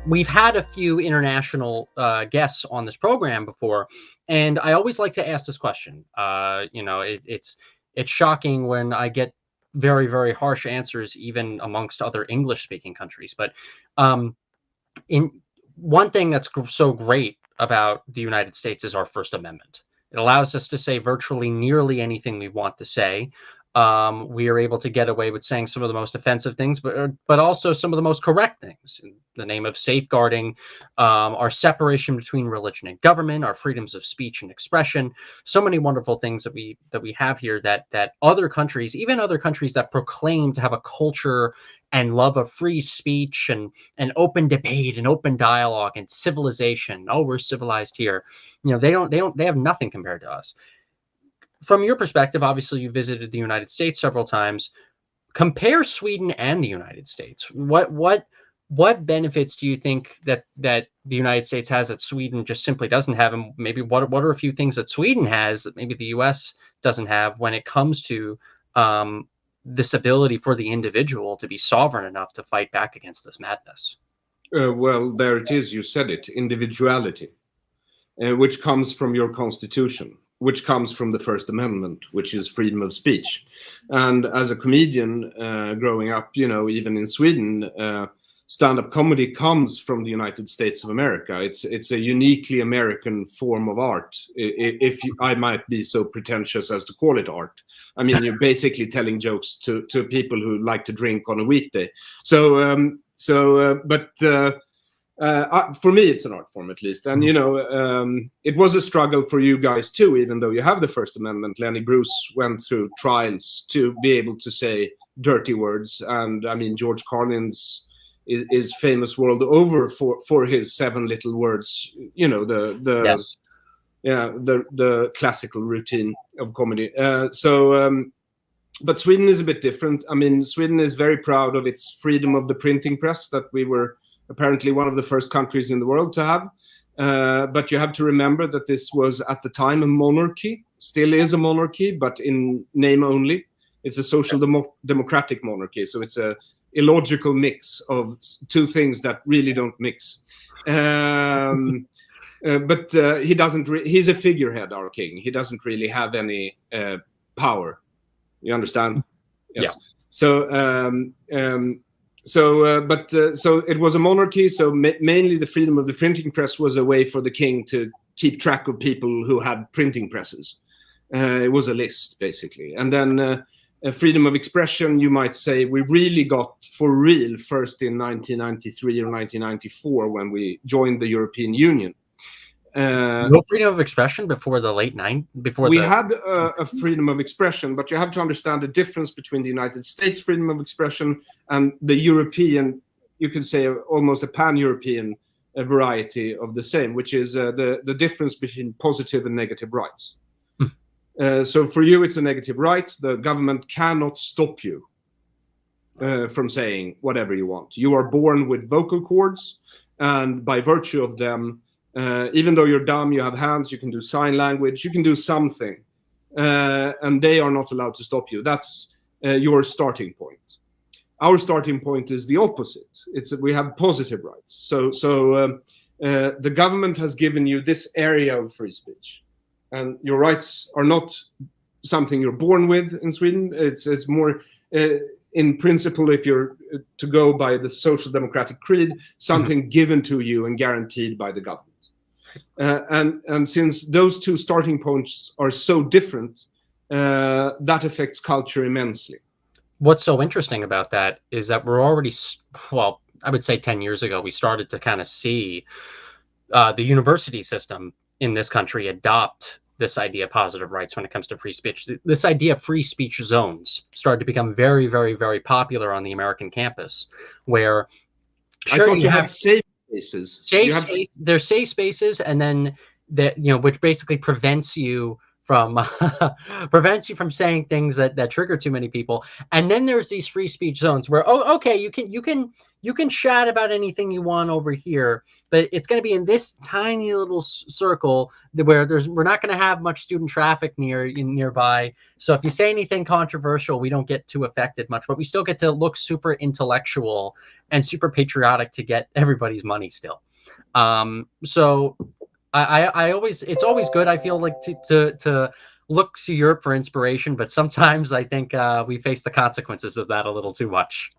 we've had a few international guests on this program before, and I always like to ask this question. It's shocking when I get very, very harsh answers, even amongst other English-speaking countries. But in one thing that's so great about the United States is our First Amendment. It allows us to say virtually nearly anything we want to say. We are able to get away with saying some of the most offensive things, but also some of the most correct things in the name of safeguarding our separation between religion and government, our freedoms of speech and expression. So many wonderful things that we have here that other countries, even other countries that proclaim to have a culture and love of free speech and open debate and open dialogue and civilization. Oh, we're civilized here. They have nothing compared to us. From your perspective, obviously you visited the United States several times. Compare Sweden and the United States. What benefits do you think that the United States has that Sweden just simply doesn't have? And maybe what are a few things that Sweden has that maybe the US doesn't have when it comes to this ability for the individual to be sovereign enough to fight back against this madness? Well, there it is. You said it. Individuality, which comes from your constitution, which comes from the First Amendment, which is freedom of speech. And as a comedian growing up, even in Sweden, stand-up comedy comes from the United States of America. It's a uniquely American form of art, I might be so pretentious as to call it art. I mean, you're basically telling jokes to people who like to drink on a weekday. But for me, it's an art form, at least. And, it was a struggle for you guys, too, even though you have the First Amendment. Lenny Bruce went through trials to be able to say dirty words. And, I mean, George Carlin's is famous world over for his 7 little words, Yes. The classical routine of comedy. But Sweden is a bit different. I mean, Sweden is very proud of its freedom of the printing press that we were apparently one of the first countries in the world to have. But you have to remember that this was at the time a monarchy, still is a monarchy, but in name only. It's a social democratic monarchy. So it's a illogical mix of two things that really don't mix. But he doesn't. He's a figurehead, our king. He doesn't really have any power. You understand? Yes. Yeah. So it was a monarchy. So mainly the freedom of the printing press was a way for the king to keep track of people who had printing presses. It was a list, basically. And then freedom of expression, you might say, we really got for real first in 1993 or 1994 when we joined the European Union. No freedom of expression before the late 90s? We had a freedom of expression, but you have to understand the difference between the United States freedom of expression and the European, you could say almost a pan-European variety of the same, which is the difference between positive and negative rights. So for you, it's a negative right. The government cannot stop you from saying whatever you want. You are born with vocal cords, and by virtue of them, even though you're dumb, you have hands, you can do sign language, you can do something, and they are not allowed to stop you. That's your starting point. Our starting point is the opposite. We have positive rights. So the government has given you this area of free speech, and your rights are not something you're born with in Sweden. It's more, in principle, if you're to go by the social democratic creed, something given to you and guaranteed by the government. And since those two starting points are so different, that affects culture immensely. What's so interesting about that is that we're already, well, I would say 10 years ago, we started to kind of see the university system in this country adopt this idea of positive rights when it comes to free speech. This idea of free speech zones started to become very, very, very popular on the American campus, where sure, I thought you have safe spaces. There's safe spaces, and then which basically prevents you from prevents you from saying things that trigger too many people. And then there's these free speech zones where, oh, okay, you can chat about anything you want over here, but it's going to be in this tiny little circle where we're not going to have much student traffic nearby. So if you say anything controversial, we don't get too affected much, but we still get to look super intellectual and super patriotic to get everybody's money still. So I always, it's always good, I feel like, to look to Europe for inspiration, but sometimes I think we face the consequences of that a little too much.